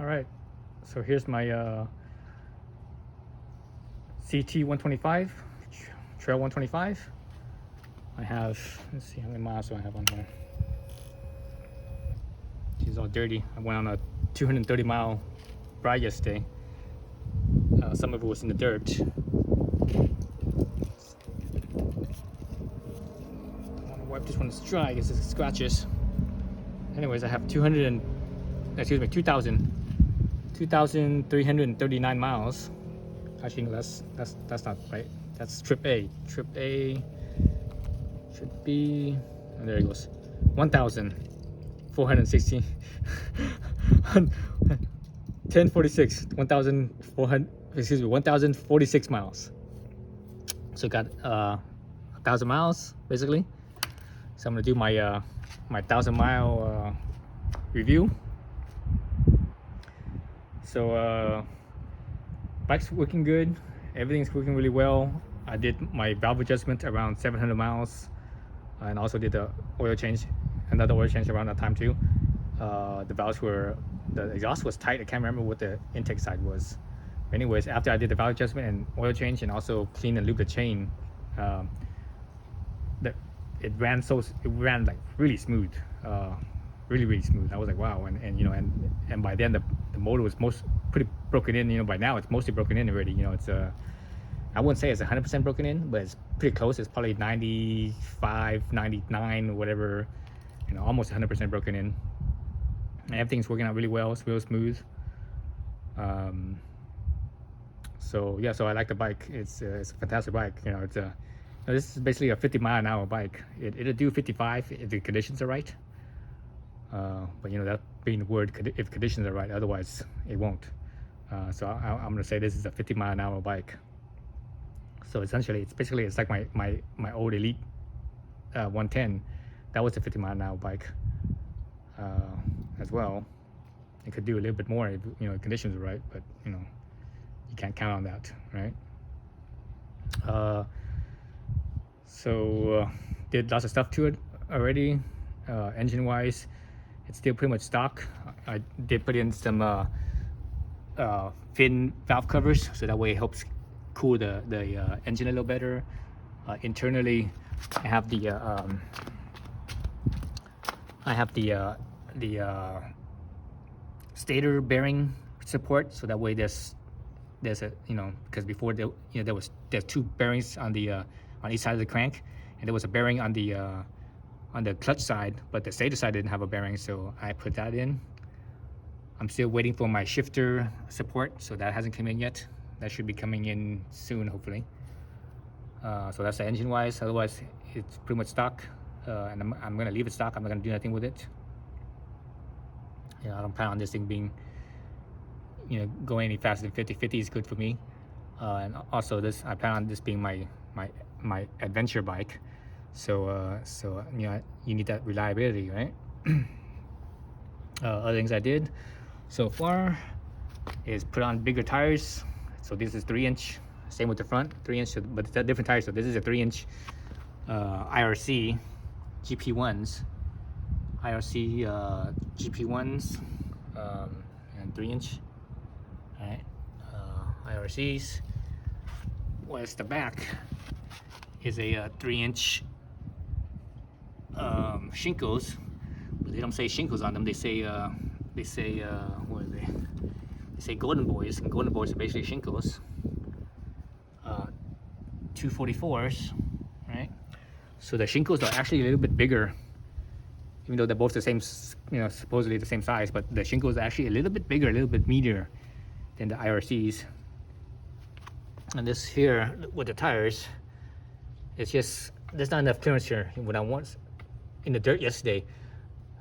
All right, so here's my CT125, Trail 125. I have, let's see how many miles do I have on here. She's all dirty. I went on a 230-mile ride yesterday. Some of it was in the dirt. I want to wipe this one that's dry because it scratches. Anyways, I have 2,339 miles. Actually, that's not right. That's trip A. Trip A should be, and there it goes. 1,460. 1046. 1,400. Excuse me. 1,046 miles. So got 1,000 miles basically. So I'm gonna do my my 1,000-mile review. So bike's working good. Everything's working really well. I did my valve adjustment around 700 miles, and also did the oil change, another oil change around that time too. The exhaust was tight. I can't remember what the intake side was. But anyways, after I did the valve adjustment and oil change, and also clean and lube the chain, it ran like really smooth, really smooth. I was like, wow. And you know, and by then the motor was pretty broken in. You know, by now it's mostly broken in already. You know, it's I wouldn't say it's 100% broken in, but it's pretty close. It's probably 95, 99 or whatever. You know, almost 100% broken in. And everything's working out really well. It's real smooth. So yeah, so I like the bike. It's a fantastic bike. You know, this is basically a 50-mile-an-hour bike. It'll do 55 if the conditions are right. But you know, that being the word, if conditions are right, otherwise it won't. So I'm gonna say this is a 50-mile-an-hour bike. So essentially, it's like my old Elite 110. That was a 50-mile-an-hour bike as well. It could do a little bit more if, you know, conditions are right, but you know, you can't count on that, right? So did lots of stuff to it already. Engine wise, it's still pretty much stock. I did put in some fin valve covers, so that way it helps cool the engine a little better. Internally, I have the stator bearing support, so that way there's a, you know, because before there's two bearings on each side of the crank, and there was a bearing on the clutch side, but the stator side didn't have a bearing, so I put that in. I'm still waiting for my shifter support, so that hasn't come in yet. That should be coming in soon, hopefully. So that's the engine wise. Otherwise, it's pretty much stock, and I'm gonna leave it stock. I'm not gonna do anything with it. I don't plan on this thing being, you know, going any faster than 50. 50 is good for me. And also I plan on this being my adventure bike. So you know, you need that reliability, right? Other things I did so far is put on bigger tires. So this is 3-inch, same with the front, 3-inch, but it's a different tire. So this is a 3-inch IRC GP1s, GP1s, and 3-inch, all right, IRCs. Whereas the back is a 3-inch Shinkos, but they don't say Shinkos on them. They say what are they? They say Golden Boys, and Golden Boys are basically Shinkos. 244s, right? So the Shinkos are actually a little bit bigger, even though they're both the same, you know, supposedly the same size. But the Shinkos are actually a little bit bigger, a little bit meatier than the IRCs. And this here with the tires, it's just there's not enough clearance here. When I was in the dirt yesterday,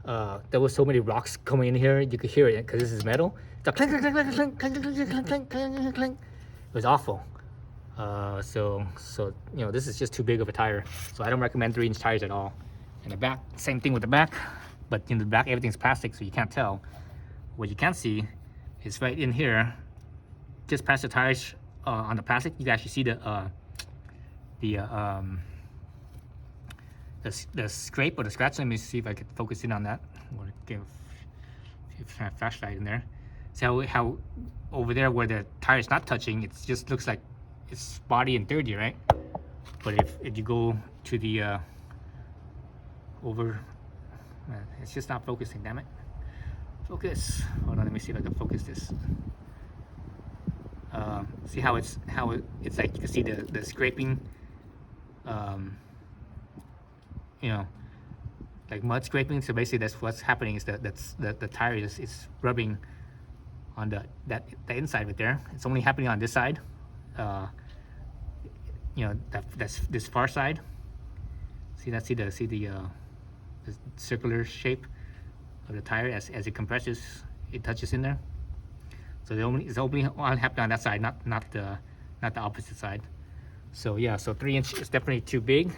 there was so many rocks coming in here, you could hear it because this is metal. It's a clink, clink, clink, clink, clink, clink, clink, clink, clink, clink. It was awful. So you know, this is just too big of a tire. So I don't recommend 3-inch tires at all. And the back, same thing with the back, but in the back everything's plastic, so you can't tell. What you can see is right in here, just past the tires on the plastic, you can actually see the scrape or the scratch. Let me see if I could focus in on that. Or give a flashlight in there. See how over there where the tire is not touching, it just looks like it's spotty and dirty, right? But if you go to the over, it's just not focusing, damn it. Focus. Hold on, let me see if I can focus this. See how it's like, you can see the scraping, you know, like mud scraping. So basically that's what's happening, is that the tire is rubbing on the inside right there. It's only happening on this side, you know, that's this far side. See the circular shape of the tire as it compresses, it touches in there. So it's only happening on that side, not the opposite side. So yeah, so 3 inch is definitely too big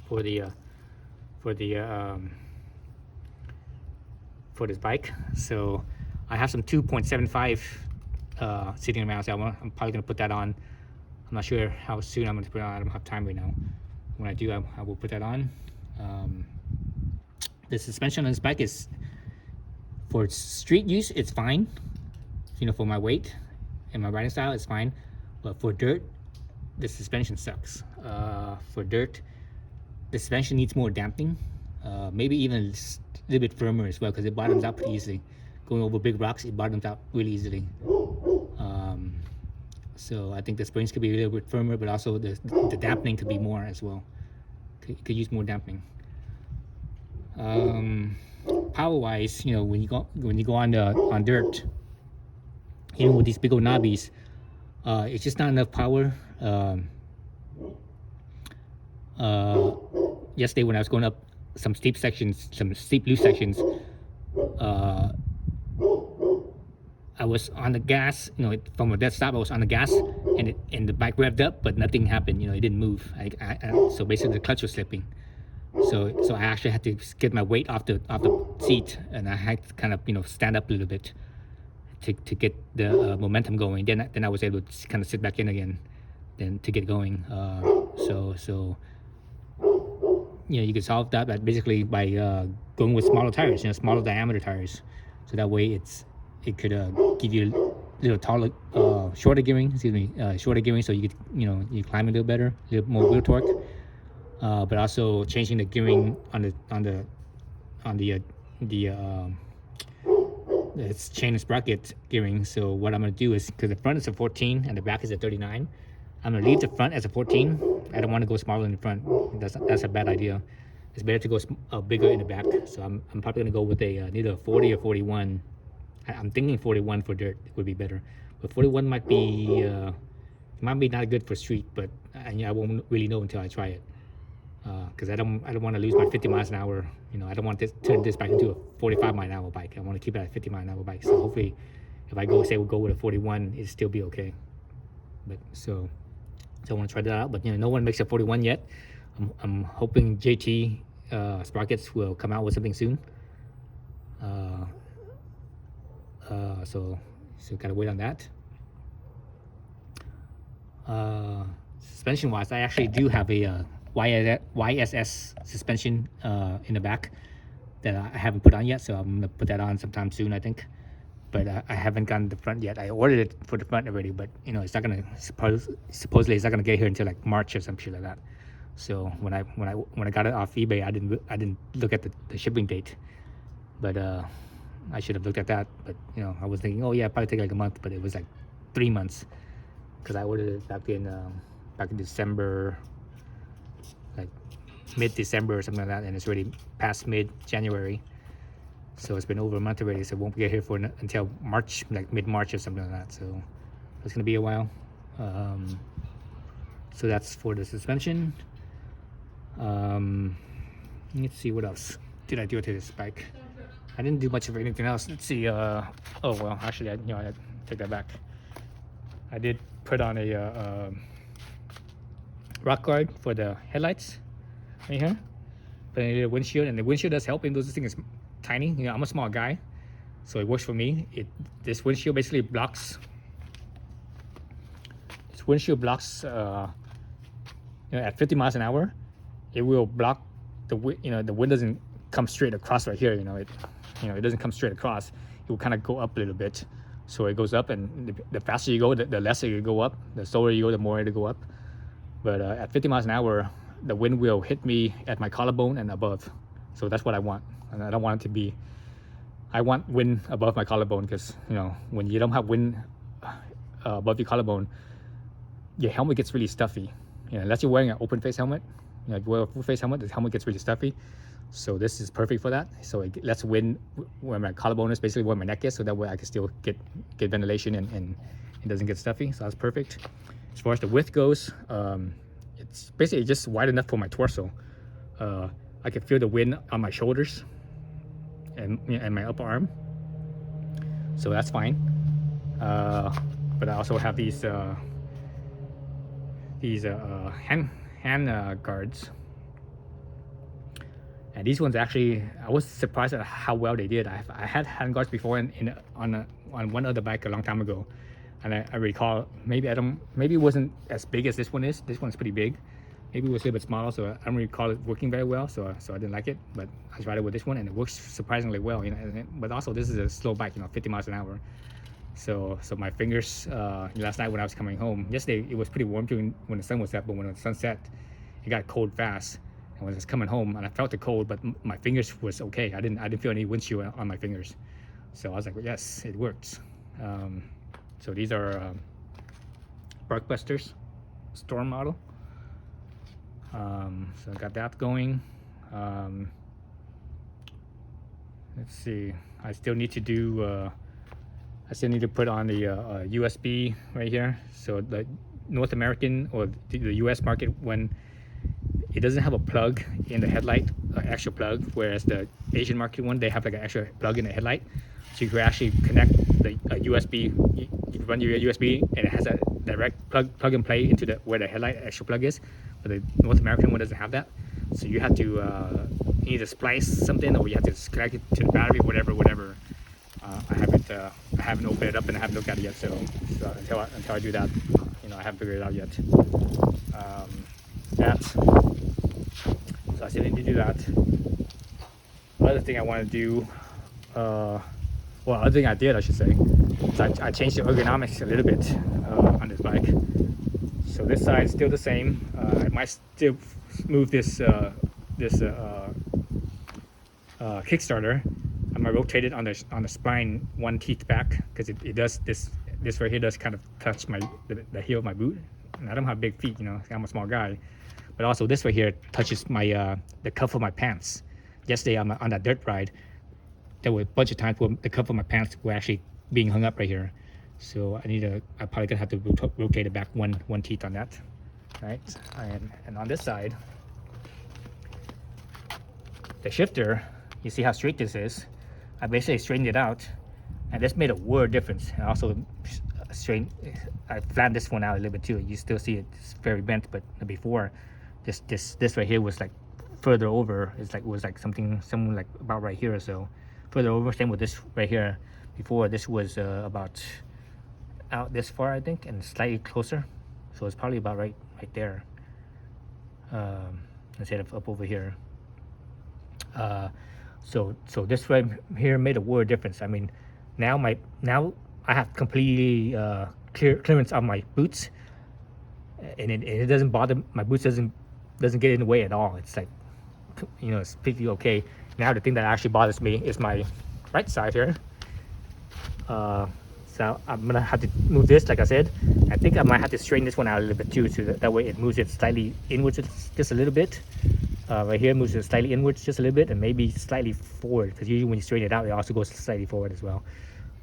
for this bike. So I have some 2.75 sitting around, so I'm probably gonna put that on. I'm not sure how soon I'm gonna put it on. I don't have time right now. When I do, I will put that on. The suspension on this bike is, for street use, it's fine. You know, for my weight and my riding style, it's fine. But for dirt, the suspension sucks. For dirt, the suspension needs more damping. Maybe even a little bit firmer as well, because it bottoms out pretty easily. Going over big rocks, it bottoms out really easily. So I think the springs could be a little bit firmer, but also the dampening could be more as well. Could use more dampening. Power wise, you know, when you go on dirt, even with these big old knobbies, it's just not enough power. Yesterday when I was going up some steep loose sections, I was on the gas, you know, from a dead stop. I was on the gas, and the bike revved up, but nothing happened. You know, it didn't move. So basically, the clutch was slipping. So I actually had to get my weight off the seat, and I had to kind of, you know, stand up a little bit to get the momentum going. Then I was able to kind of sit back in again, then to get going. So you know, you can solve that basically by going with smaller tires, you know, smaller diameter tires. So that way it could give you a little taller, shorter gearing. Shorter gearing, so you could, you know, you climb a little better, a little more wheel torque. But also changing the gearing on the it's chain and sprocket gearing. So what I'm gonna do is, because the front is a 14 and the back is a 39, I'm gonna leave the front as a 14. I don't want to go smaller in the front. That's a bad idea. It's better to go bigger in the back. So I'm probably gonna go with either a 40 or 41. I'm thinking 41 for dirt would be better, but 41 might be not good for street. But I won't really know until I try it. Because I don't want to lose my 50 miles an hour. You know, I don't want to turn this back into a 45 mile an hour bike. I want to keep it at a 50 mile an hour bike. So hopefully, if I go with a 41, it'll still be okay. But so I want to try that out. But you know, no one makes a 41 yet. I'm hoping JT Sprockets will come out with something soon. So gotta wait on that. Suspension wise, I actually do have a YSS suspension in the back that I haven't put on yet, so I'm gonna put that on sometime soon, I think. But I haven't gotten the front yet. I ordered it for the front already, but you know, it's not gonna supposedly it's not gonna get here until like March or some shit like that. So when I got it off eBay, I didn't look at the shipping date, but I should have looked at that. But you know, I was thinking, oh yeah, it'd probably take like a month, but it was like 3 months, because I ordered it back in December, like mid-December or something like that, and it's already past mid-January, so it's been over a month already. So it won't get here until March, like mid-March or something like that. So it's gonna be a while. So that's for the suspension. Let's see, what else did I do to this bike? I didn't do much of anything else. Let's see. Oh well, actually, I take that back. I did put on a rock guard for the headlights right here. But I need a windshield, and the windshield does help, even though this thing is tiny. You know, I'm a small guy, so it works for me. This windshield basically blocks. This windshield blocks. You know, at 50 miles an hour, it will block the wind doesn't come straight across right here. It doesn't come straight across. It will kind of go up a little bit. So it goes up, and the faster you go, the less you go up. The slower you go, the more it'll go up. But at 50 miles an hour, the wind will hit me at my collarbone and above. So that's what I want. And I don't want it to be, I want wind above my collarbone, because, you know, when you don't have wind above your collarbone, your helmet gets really stuffy. You know, unless you're wearing an open face helmet, you know, if you wear a full face helmet, the helmet gets really stuffy. So this is perfect for that. So it lets wind where my collarbone is, basically where my neck is, so that way I can still get ventilation and it doesn't get stuffy. So that's perfect. As far as the width goes, it's basically just wide enough for my torso. I can feel the wind on my shoulders and my upper arm, so that's fine. But I also have these hand guards. And these ones actually, I was surprised at how well they did. I had handguards before on one other bike a long time ago, and I recall maybe it wasn't as big as this one is. This one's pretty big. Maybe it was a little bit smaller, so I don't recall it working very well. So I didn't like it, but I tried it with this one, and it works surprisingly well. You know, but also this is a slow bike, you know, 50 miles an hour. So my fingers last night when I was coming home. Yesterday it was pretty warm when the sun was up, but when the sun set, it got cold fast. When I was coming home, and I felt the cold, but my fingers was okay. I didn't feel any windshield on my fingers, so I was like, well, yes, it works. So these are Barkbusters Storm model. So I got that going. Let's see. I still need to do. I still need to put on the USB right here. So the North American or the US market, when it doesn't have a plug in the headlight, an extra plug, whereas the Asian market one, they have like an extra plug in the headlight. So you can actually connect the USB, you run your USB, and it has a direct plug and play into where the headlight extra plug is. But the North American one doesn't have that. So you have to either splice something, or you have to connect it to the battery, whatever. I haven't opened it up, and I haven't looked at it yet. So until I do that, you know, I haven't figured it out yet. So I still need to do that. Other thing I want to do, other thing I did, I should say, is I changed the ergonomics a little bit on this bike. So this side is still the same. I might still move this Kickstarter. I might rotate it on the spine one teeth back, because it does this right here does kind of touch the heel of my boot. And I don't have big feet, you know, I'm a small guy. But also this right here touches my the cuff of my pants. Yesterday on that dirt ride, there were a bunch of times where the cuff of my pants were actually being hung up right here. So I'm probably gonna have to rotate it back one teeth on that, right? And on this side, the shifter, you see how straight this is. I basically straightened it out, and this made a world difference. And also I flattened this one out a little bit too. You still see it's very bent, but before, this right here was like further over. It was like something like about right here or so, further over. Same with this right here. Before, this was about out this far, I think, and slightly closer. So it's probably about right there, instead of up over here. So this right here made a world difference. I mean, now I have completely clearance on my boots, and it doesn't bother my boots. Doesn't get in the way at all. It's like, you know, it's completely okay. Now the thing that actually bothers me is my right side here. So I'm gonna have to move this, like I said. I think I might have to straighten this one out a little bit too, so that way it moves it slightly inwards just a little bit. Right here moves it slightly inwards just a little bit, and maybe slightly forward, because usually when you straighten it out, it also goes slightly forward as well.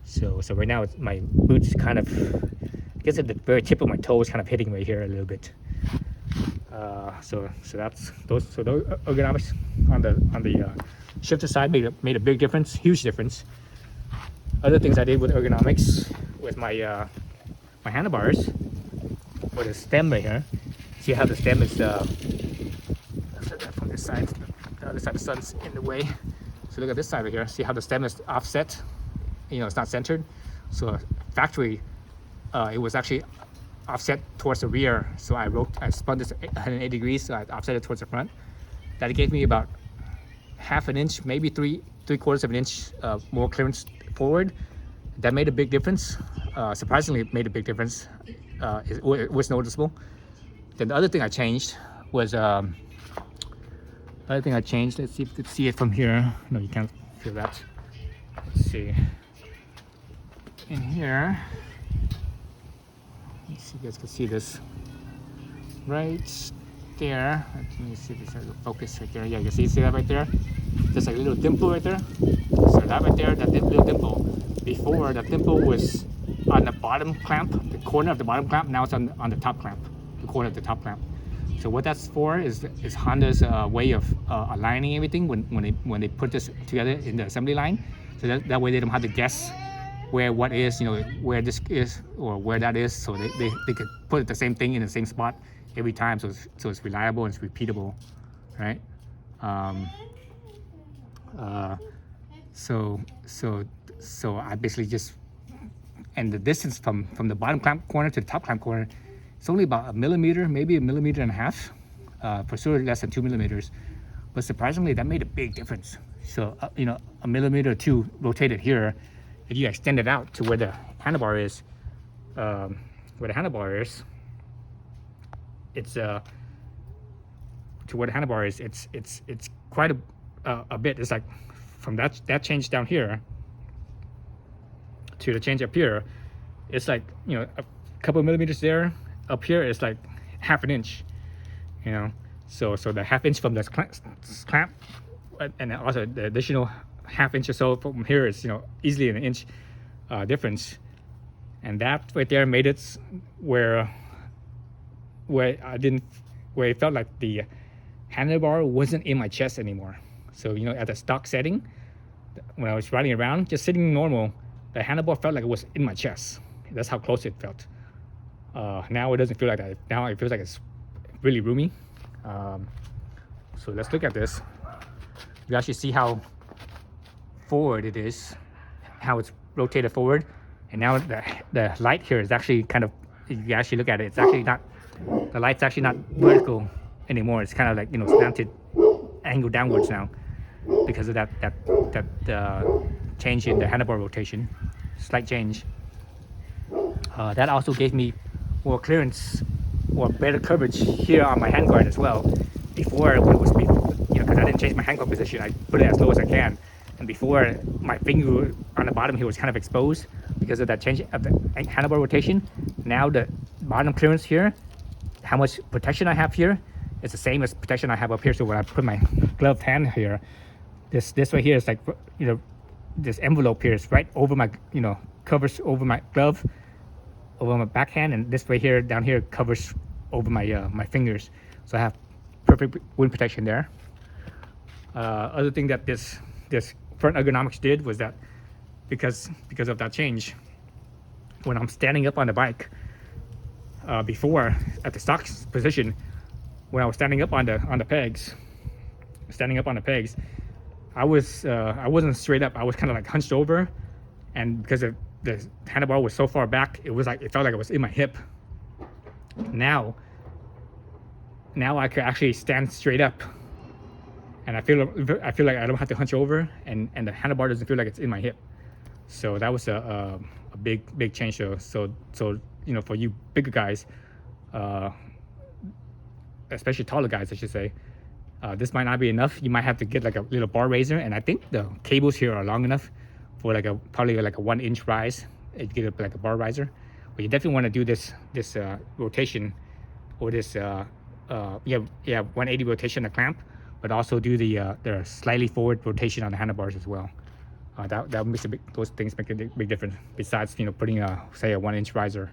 So right now my boots kind of, I guess at the very tip of my toe is kind of hitting right here a little bit. So that's those ergonomics on the shifter side made a big difference, huge difference. Other things I did with ergonomics with my my handlebars, or the stem right here. See how the stem is from this side. The other side, the sun's in the way. So look at this side right here. See how the stem is offset? You know, it's not centered. So factory, it was actually offset towards the rear. So I spun this 180 degrees, so I offset it towards the front. That gave me about half an inch, maybe 3 3/4 of an inch more clearance forward. That made a big difference. Surprisingly, it made a big difference. It was noticeable. Then the other thing I changed was let's see if you could see it from here. No, you can't feel that. Let's see. In here, let's see if you guys can see this. Right there. Let me see if it's a focus right there. Yeah, you see that right there? There's like a little dimple right there. So that right there, that little dimple. Before, that dimple was on the bottom clamp, the corner of the bottom clamp. Now it's on the top clamp, the corner of the top clamp. So what that's for is Honda's way of aligning everything when they put this together in the assembly line. So that way they don't have to guess where what is, where this is or where that is. So they could put the same thing in the same spot every time. So it's reliable and it's repeatable, right? So I basically just, and the distance from the bottom clamp corner to the top clamp corner, it's only about 1 millimeter, maybe 1.5 millimeters, for sure less than 2 millimeters. But surprisingly, that made a big difference. So 1 millimeter or 2 rotated here. If you extend it out to where the handlebar is, it's it's quite a bit. It's like from that change down here to the change up here, it's like a couple of millimeters there. Up here it's like half an inch, so the half inch from the clamp, and also the additional half inch or so from here is easily an inch difference. And that right there made it where it felt like the handlebar wasn't in my chest anymore. So at the stock setting, when I was riding around just sitting normal, the handlebar felt like it was in my chest. That's how close it felt. Now it doesn't feel like that. Now it feels like it's really roomy. So let's look at this. You actually see how forward it is, how it's rotated forward. And now the light here is actually kind of, if you actually look at it, it's actually not, the light's actually not vertical anymore. It's kind of like slanted, angled downwards now because of that change in the handlebar rotation, slight change. That also gave me more clearance or better coverage here on my handguard as well. Before, when it was, because I didn't change my handguard position, I put it as low as I can. And before, my finger on the bottom here was kind of exposed because of that change of the handlebar rotation. Now the bottom clearance here, how much protection I have here, it's the same as protection I have up here. So when I put my gloved hand here, this right here is like, this envelope here is right over my, covers over my glove, over my backhand, and this right here down here covers over my my fingers. So I have perfect wind protection there. Other thing that this front Ergonomics did was that because of that change, when I'm standing up on the bike, before at the stock position, when I was standing up on the pegs, I wasn't straight up. I was kind of like hunched over, and because the handlebar was so far back, it felt like it was in my hip. Now I could actually stand straight up, and I feel like I don't have to hunch over, and the handlebar doesn't feel like it's in my hip. So that was a big change. So for you bigger guys, especially taller guys, I should say, this might not be enough. You might have to get like a little bar raiser, and I think the cables here are long enough for probably like a 1 inch rise. If you get like a bar riser, but you definitely want to do this rotation, or this 180 rotation on the clamp, but also do the slightly forward rotation on the handlebars as well. That makes those things make a big difference. Besides putting say a 1 inch riser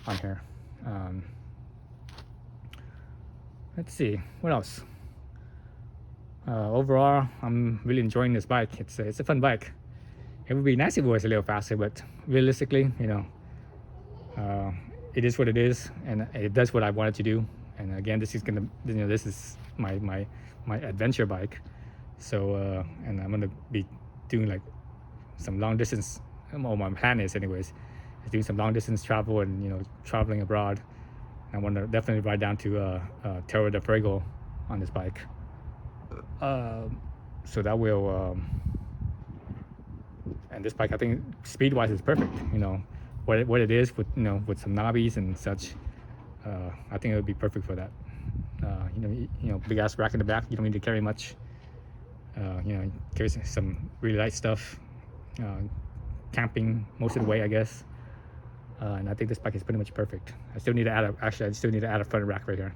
on here. Let's see what else. Overall, I'm really enjoying this bike. It's a fun bike. It would be nice if it was a little faster, but realistically, it is what it is, and it does what I wanted to do. And again, this is my adventure bike. So and I'm gonna be doing like some long distance. Well, my plan is anyways, is doing some long distance travel and traveling abroad. I want to definitely ride down to Terra del Fuego on this bike. So that will And this bike, I think speed-wise is perfect. You know, what it is with, you know, with some knobbies and such. I think it would be perfect for that. You know, big ass rack in the back. You don't need to carry much. You know, carry some really light stuff. Camping most of the way, I guess. And I think this bike is pretty much perfect. I still need to add I still need to add a front rack right here.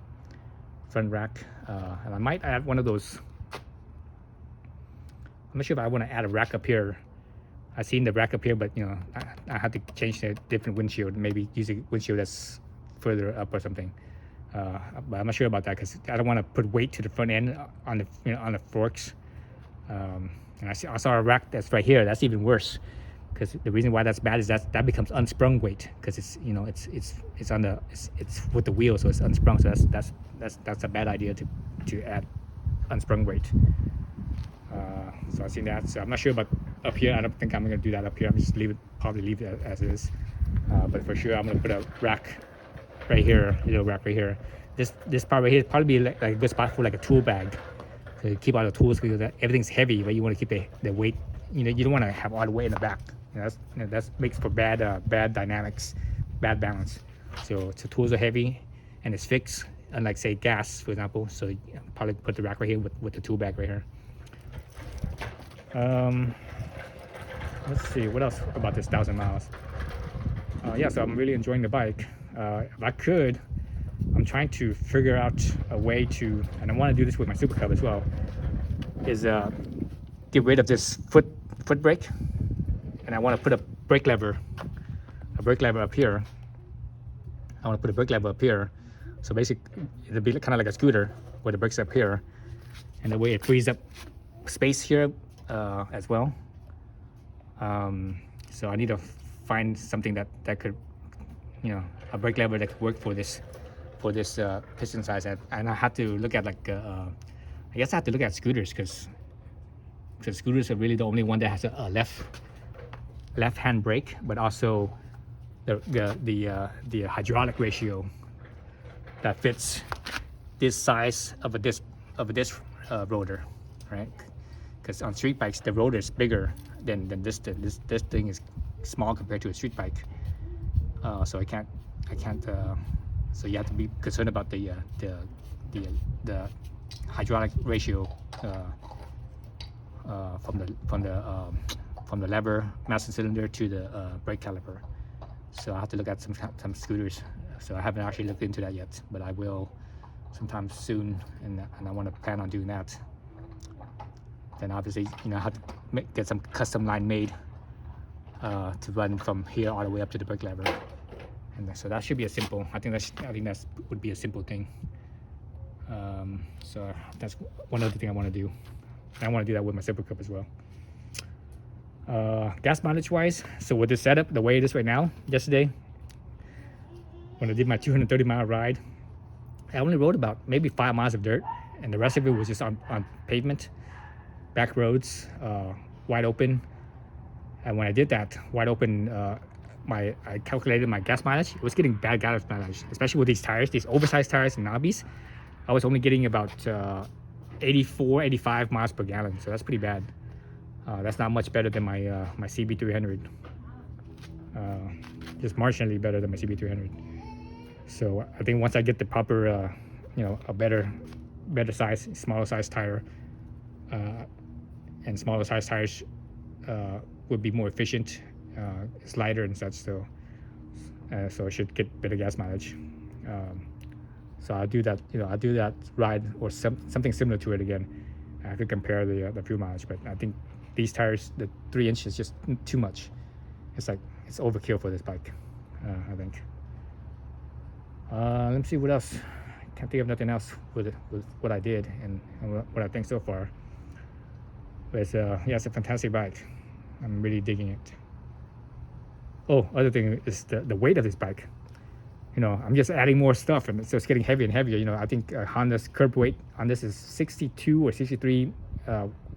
Front rack, and I might add one of those. I'm not sure if I want to add a rack up here. I've seen the rack up here, but you know, I have to change to a different windshield. Maybe use a windshield that's further up or something. But I'm not sure about that because I don't want to put weight to the front end on the, you know, on the forks. And I saw a rack that's right here. That's even worse, because the reason why that's bad is that becomes unsprung weight, because it's, you know, it's with the wheel, so it's unsprung. So that's a bad idea to add unsprung weight. So I've seen that. So I'm not sure about up here. I don't think I'm gonna do that up here. I'm just probably leave it as is. But for sure, I'm gonna put a rack right here, a little rack right here. This part right here probably be like a good spot for like a tool bag to keep all the tools, because everything's heavy, but you want to keep the weight. You know, you don't want to have all the weight in the back. You know, that makes for bad dynamics, bad balance. So tools are heavy and it's fixed, unlike say gas, for example. So you probably put the rack right here with the tool bag right here. Let's see what else about this 1,000 miles. Yeah, so I'm really enjoying the bike. If I could, I'm trying to figure out a way to, and I want to do this with my Super Cub as well, is get rid of this foot brake, and I want to put a brake lever up here. I want to put a brake lever up here, so basically it'll be kind of like a scooter where the brake's up here, and the way it frees up space here as well. So I need to find something that could, you know, a brake lever that could work for this piston size, and I have to look at like I guess I have to look at scooters, because scooters are really the only one that has a left hand brake, but also the hydraulic ratio that fits this size of a disc rotor, right? Because on street bikes the rotor is bigger than this thing is small compared to a street bike. So I can't. So you have to be concerned about the hydraulic ratio from the lever, master cylinder to the brake caliper. So I have to look at some scooters. So I haven't actually looked into that yet, but I will sometime soon, and I want to plan on doing that. Then obviously, you know, I have to get some custom line made to run from here all the way up to the brake lever. And so that should be a simple. I think that would be a simple thing. So that's one other thing I want to do. And I want to do that with my Super Cup as well. Gas mileage wise, so with this setup, the way it is right now, yesterday when I did my 230 mile ride, I only rode about maybe 5 miles of dirt, and the rest of it was just on pavement, back roads, wide open. And when I did that wide open, I calculated my gas mileage. It was getting bad gas mileage, especially with these tires, these oversized tires and knobbies. I was only getting about 84, 85 miles per gallon, so that's pretty bad. That's not much better than my my CB300. Just marginally better than my CB300. So I think once I get the proper, you know, a better size, smaller size tire, and smaller size tires would be more efficient. It's lighter and such, so I should get better gas mileage. So I'll do that, you know, I'll do that ride or something similar to it again. I could compare the fuel mileage, but I think these tires, the 3 inch is just too much. It's like, it's overkill for this bike, I think. Let me see what else. Can't think of nothing else with what I did and what I think so far. But it's, yeah, it's a fantastic bike. I'm really digging it. Oh, other thing is the weight of this bike. You know, I'm just adding more stuff, and so it's getting heavier and heavier. You know, I think Honda's curb weight on this is 62 or 63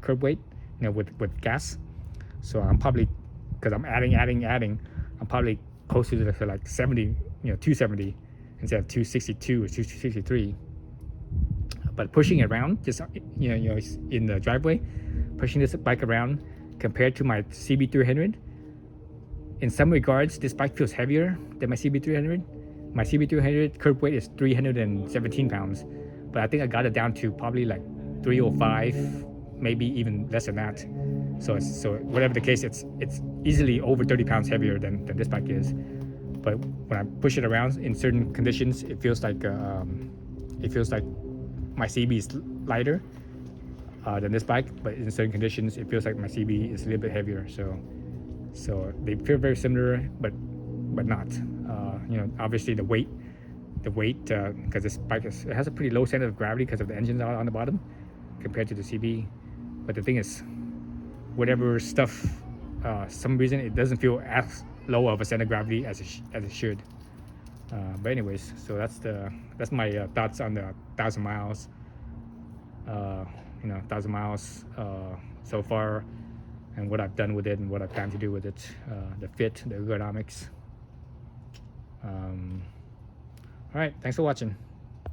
curb weight, you know, with gas. So I'm probably, because I'm adding, I'm probably closer to like 70, you know, 270 instead of 262 or 263. But pushing it around, just, you know, in the driveway, pushing this bike around compared to my CB300. In some regards, this bike feels heavier than my CB300. My CB300 curb weight is 317 pounds, but I think I got it down to probably like 305, maybe even less than that. So whatever the case, it's easily over 30 pounds heavier than this bike is. But when I push it around in certain conditions, it feels like my CB is lighter than this bike. But in certain conditions, it feels like my CB is a little bit heavier. So they feel very similar, but not. Obviously the weight, because this bike it has a pretty low center of gravity because of the engines on the bottom compared to the CB. But the thing is, whatever stuff, some reason it doesn't feel as low of a center of gravity as it should. But anyways, so that's my thoughts on the 1,000 miles. 1,000 miles so far, and what I've done with it and what I plan to do with it, the fit, the ergonomics. All right, thanks for watching.